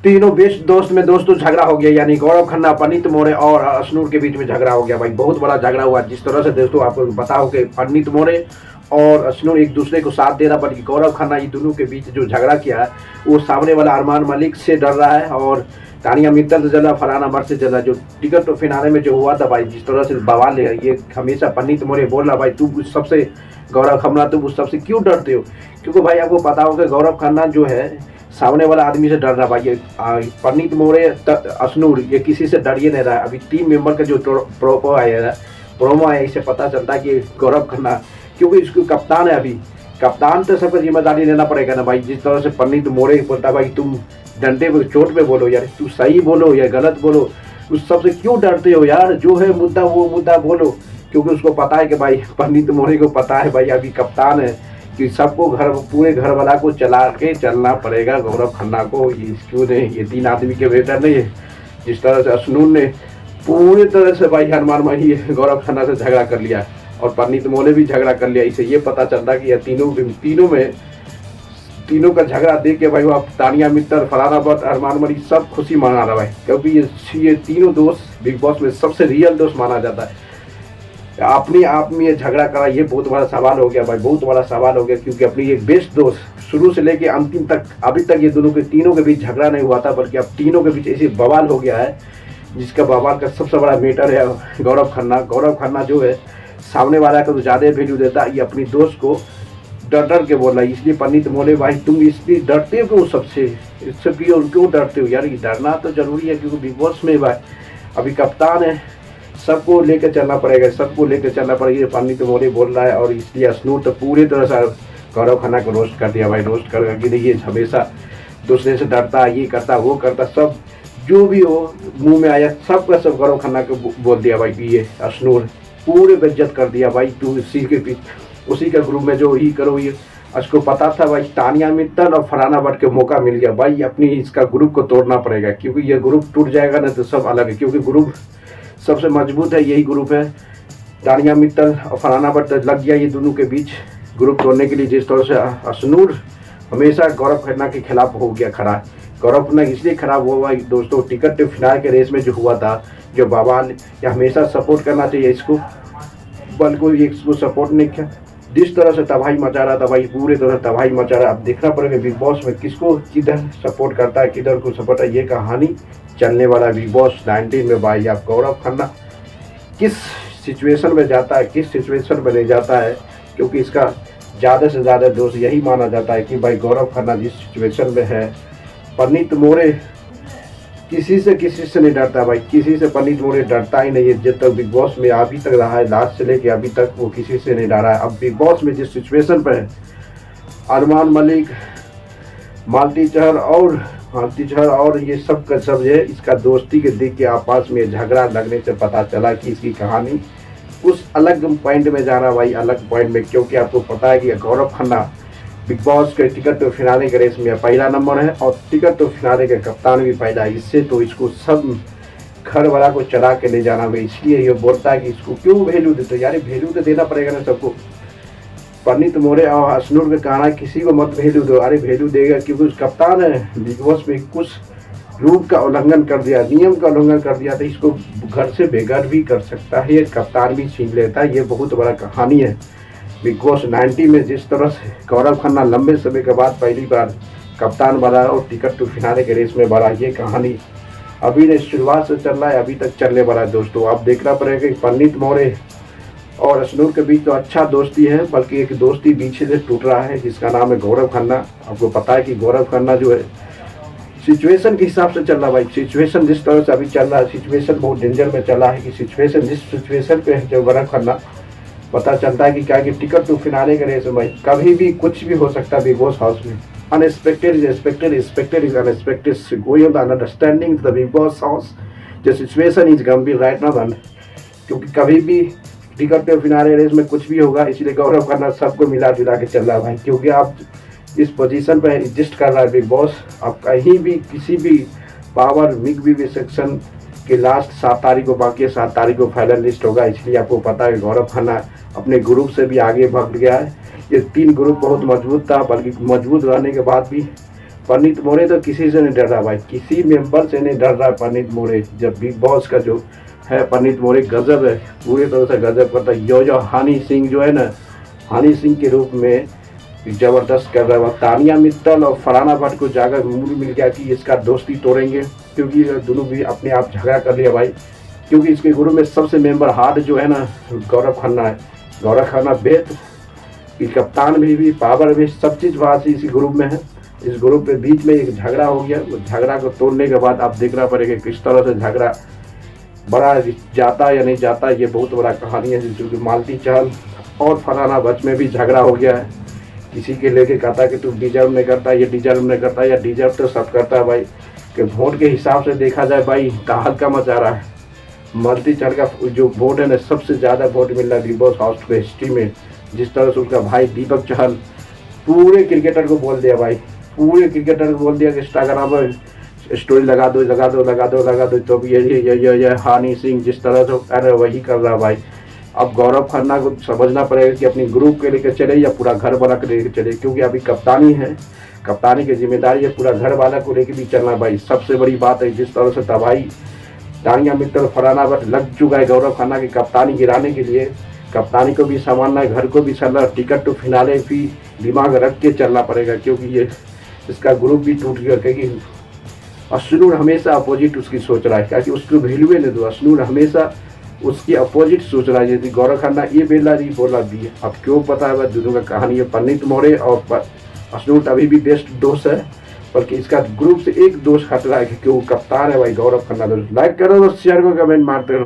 तीनों बेस्ट दोस्त में दोस्तों झगड़ा हो गया, यानी गौरव खन्ना, पनीत मोरे और अशनूर के बीच में झगड़ा हो गया भाई। बहुत बड़ा झगड़ा हुआ। जिस तरह से दोस्तों आपको पता हो कि पनीत मोरे और अशनूर एक दूसरे को साथ दे रहा, बल्कि गौरव खन्ना ये दोनों के बीच जो झगड़ा किया है वो सामने वाला अरमान मलिक से डर रहा है और तानिया मित्तल से जल रहा, फरहान अमर से जल रहा। जो टिकट फिनाले में जो हुआ था भाई, जिस तरह से बवाल है, ये हमेशा पनीत मोरे बोल रहा भाई तुम उस सबसे, गौरव खन्ना तुम उस सबसे क्यों डरते हो? क्योंकि भाई आपको पता हो कि गौरव खन्ना जो है सामने वाला आदमी से डर रहा भाई। ये पनीत मोरे अशनूर ये किसी से डर ही नहीं रहा। अभी टीम मेंबर का जो प्रोमो आया इससे पता चलता है कि गौरव खन्ना, क्योंकि इसको कप्तान है अभी, कप्तान तो सबको जिम्मेदारी लेना पड़ेगा ना भाई। जिस तरह से पनीत मोरे बोलता भाई तुम डंडे पे चोट पे बोलो यार, तू सही बोलो या गलत बोलो, उस सबसे क्यों डरते हो यार? जो है मुद्दा वो मुद्दा बोलो। क्योंकि उसको पता है कि भाई पनीत मोरे को पता है भाई अभी कप्तान है कि सबको घर पूरे घर वाला को चला के चलना पड़ेगा गौरव खन्ना को। क्यों नहीं, ये तीन आदमी के बेहतर नहीं है। जिस तरह से अशनूर ने पूरी तरह से भाई हनुमान माही गौरव खन्ना से झगड़ा कर लिया और पनीत मोरे भी झगड़ा कर लिया। इससे ये पता चलता कि ये तीनों का झगड़ा देख के भाई वो तानिया मित्तल, फरहान अमर, अरमान मलिक सब खुशी मना रहा भाई। क्योंकि ये तीनों दोस्त बिग बॉस में सबसे रियल दोस्त माना जाता है। अपने आप में ये झगड़ा करा, ये बहुत बड़ा सवाल हो गया भाई, बहुत बड़ा सवाल हो गया। क्योंकि अपनी एक बेस्ट दोस्त शुरू से लेके अंतिम तक अभी तक ये दोनों के तीनों के बीच झगड़ा नहीं हुआ था, बल्कि अब तीनों के बीच ऐसे बवाल हो गया है, जिसका बवाल का सबसे बड़ा मैटर है गौरव खन्ना। गौरव खन्ना जो है सामने वाला को तो ज़्यादा वैल्यू देता है, ये अपनी दोस्त को डर डर के बोल रहा है। इसलिए पनीत मोरे भाई तुम इसलिए डरते हो क्यों सबसे, इससे क्यों डरते हो यार? ये डरना तो जरूरी है क्योंकि बिग बॉस में भाई अभी कप्तान है, सबको लेकर चलना पड़ेगा, सबको लेकर चलना पड़ेगा। पनीत मोरे बोल रहा है और इसलिए अशनूर तो पूरी तरह से गौरव खन्ना को रोस्ट कर दिया भाई, रोस्ट कर कि ये हमेशा दूसरे से डरता, ये करता वो करता, सब जो भी हो मुंह में आया सब का सब गौरव खन्ना को बोल दिया भाई कि ये अशनूर पूरे बेइज्जत कर दिया भाई। तू उसी के ग्रुप में जो ही करो ये, उसको पता था भाई तानिया मित्तल और फरहान अमर के मौका मिल गया भाई, अपनी इसका ग्रुप को तोड़ना पड़ेगा। क्योंकि ये ग्रुप टूट जाएगा ना तो सब अलग है। क्योंकि ग्रुप सबसे मजबूत है, यही ग्रुप है। तानिया मित्तल और फरहान अमर तो लग गया ये दोनों के बीच ग्रुप तोड़ने के लिए। जिस तरह से अशनूर हमेशा गौरव खन्ना के खिलाफ हो गया खड़ा। गौरव खन्ना इसलिए खराब हुआ भाई दोस्तों, टिकट फिनाल के रेस में जो हुआ था, जो बवाल, या हमेशा सपोर्ट करना चाहिए इसको, बल्कि इसको सपोर्ट नहीं किया। जिस तरह से तबाही मचा रहा था भाई, पूरी तरह तबाही मचा रहा। अब देखना पड़ेगा बिग बॉस में किसको किधर सपोर्ट करता है, किधर को सपोर्ट है। ये कहानी चलने वाला बिग बॉस 19 में भाई। आप गौरव खन्ना किस सिचुएशन में जाता है, किस सिचुएशन में नहीं जाता है, क्योंकि इसका ज़्यादा से ज़्यादा दोष यही माना जाता है कि भाई गौरव खन्ना जिस सिचुएशन में है, पनीत मोरे किसी से नहीं डरता भाई, किसी से पनीत मोरे डरता ही नहीं है। जब तक बिग बॉस में अभी तक रहा है, लास्ट से लेके अभी तक वो किसी से नहीं डरा है। अब बिग बॉस में जिस सिचुएशन पर है, अरमान मलिक, मालती चहर और ये सब का सब है, इसका दोस्ती के देख के आपस में झगड़ा लगने से पता चला कि इसकी कहानी उस अलग पॉइंट में जा रहा भाई, अलग पॉइंट में। क्योंकि आपको पता है कि गौरव खन्ना बिग बॉस के टिकट तो फिनाले के रेस में पहला नंबर है और टिकट तो फिनाले के कप्तान भी पहला है। इससे तो इसको सब घर वाला को चला के ले जाना भाई। इसलिए ये बोलता है कि इसको क्यों वैल्यू देते यार, वैल्यू तो देना पड़ेगा ना सबको। पनीत मोरे और अशनूर का कहना किसी को मत वैल्यू दो, अरे वैल्यू देगा क्योंकि उस कप्तान है। बिग बॉस में कुछ रूल का उल्लंघन कर दिया, नियम का उल्लंघन कर दिया, तो इसको घर से बेघर भी कर सकता है, ये कप्तान भी छीन लेता है। ये बहुत बड़ा कहानी है बिग बॉस 90 में। जिस तरह से गौरव खन्ना लंबे समय के बाद पहली बार कप्तान बना और टिकट टू फिनाले के रेस में बढ़ा, ये कहानी अभी ने शुरुआत से चल रहा है, अभी तक चलने वाला है दोस्तों। अब देखना पड़ेगा कि पनीत मोरे और अशनूर के बीच तो अच्छा दोस्ती है, बल्कि एक दोस्ती पीछे से टूट रहा है जिसका नाम है गौरव खन्ना। आपको पता है कि गौरव खन्ना जो है सिचुएशन के हिसाब से चल रहा भाई, सिचुएशन जिस तरह से अभी चल रहा है, सिचुएशन बहुत डेंजर में चला है कि सिचुएशन जिस सिचुएशन पे है जो गौरव खन्ना, पता चलता है कि क्या कि टिकट टू फिनाले के रेस में भाई कभी भी कुछ भी हो सकता है बिग बॉस हाउस में। Unexpected is expected, expected is unexpected, going on understanding the big boss house. The situation is गंभीर राइट नाउ, क्योंकि कभी भी टिकट टू फिनाले रेस में कुछ भी होगा। इसलिए गौरव खन्ना सबको मिला जुला के चल रहा है भाई, क्योंकि आप इस पोजीशन पर एग्जिस्ट कर रहा है बिग बॉस। आप कहीं भी किसी भी पावर मिग भी सेक्शन के लास्ट 7 तारीख को, बाकी 7 तारीख को फाइनल लिस्ट होगा। इसलिए आपको पता है गौरव खन्ना अपने ग्रुप से भी आगे भाग गया है। ये 3 ग्रुप बहुत मजबूत था, बल्कि मजबूत रहने के बाद भी पंडित मोरे तो किसी से नहीं डर रहा भाई, किसी मेंबर से नहीं डर रहा है पंडित मोरे। जब बिग बॉस का जो है पंडित मोरे गजब है, पूरी तरह से गजब करता है। जो हनी सिंह जो है ना, हनी सिंह के रूप में जबरदस्त कर रहा है। तानिया मित्तल और फरहाना भट्ट को जाकर मूड मिल गया कि इसका दोस्ती तोड़ेंगे, क्योंकि दोनों भी अपने आप झगड़ा कर लिया भाई। क्योंकि इसके ग्रुप में सबसे मेंबर हार्ड जो है ना गौरव खन्ना है। गौरव खन्ना बेहद, कप्तान भी पावर भी, सब चीज़ वहाँ से इसी ग्रुप में है। इस ग्रुप में बीच में एक झगड़ा हो गया, वो झगड़ा को तोड़ने के बाद आप देखना पड़ेगा किस तरह से झगड़ा बड़ा जाता या नहीं जाता। ये बहुत बड़ा कहानी है, जो मालती चहल और फरहाना भट्ट में भी झगड़ा हो गया है। किसी के लेके कहता कि तू डिजर्व नहीं करता, ये डिजर्व नहीं करता, या डिजर्व तो सब करता है भाई। कि वोट के हिसाब से देखा जाए भाई, तहलका मचा रहा है। मालती चहल का जो वोट है ना, सबसे ज़्यादा वोट मिल रहा है बिग बॉस हाउस के हिस्ट्री में। जिस तरह से उसका भाई दीपक चहल पूरे क्रिकेटर को बोल दिया भाई, पूरे क्रिकेटर को बोल दिया कि इंस्टाग्राम पर स्टोरी लगा दो लगा दो लगा दो लगा दो। तो ये हनी सिंह जिस तरह से अरे वही कर रहा भाई। अब गौरव खन्ना को समझना पड़ेगा कि अपनी ग्रुप के लेकर चले या पूरा घर वाला के लेकर चले, क्योंकि अभी कप्तानी है, कप्तानी की जिम्मेदारी है, पूरा घर वाला को लेकर भी चलना भाई। सबसे बड़ी बात है जिस तरह से तबाही तानिया मित्तल फरहाना भट्ट लग चुका है गौरव खन्ना की कप्तानी गिराने के लिए। कप्तानी को भी संभालना है, घर को भी संभालना, टिकट टू फिनाले भी दिमाग रख के चलना पड़ेगा, क्योंकि ये इसका ग्रुप भी टूट गया। क्योंकि असनूर हमेशा अपोजिट उसकी सोच रहा है, क्योंकि उसको वैल्यू नहीं दो। असनूर हमेशा उसकी अपोजिट सोच रहा है, जैसे गौरव खन्ना ये बेला रही बोला भी। अब क्यों पता है दोनों का कहानी है। पंडित मोरे और असनूर अभी भी बेस्ट दोस्त है, बल्कि इसका ग्रुप से एक दोस्त हट रहा है, क्योंकि वो कप्तान है भाई गौरव खन्ना। लाइक करो, शेयर करो, कमेंट मारते रहो।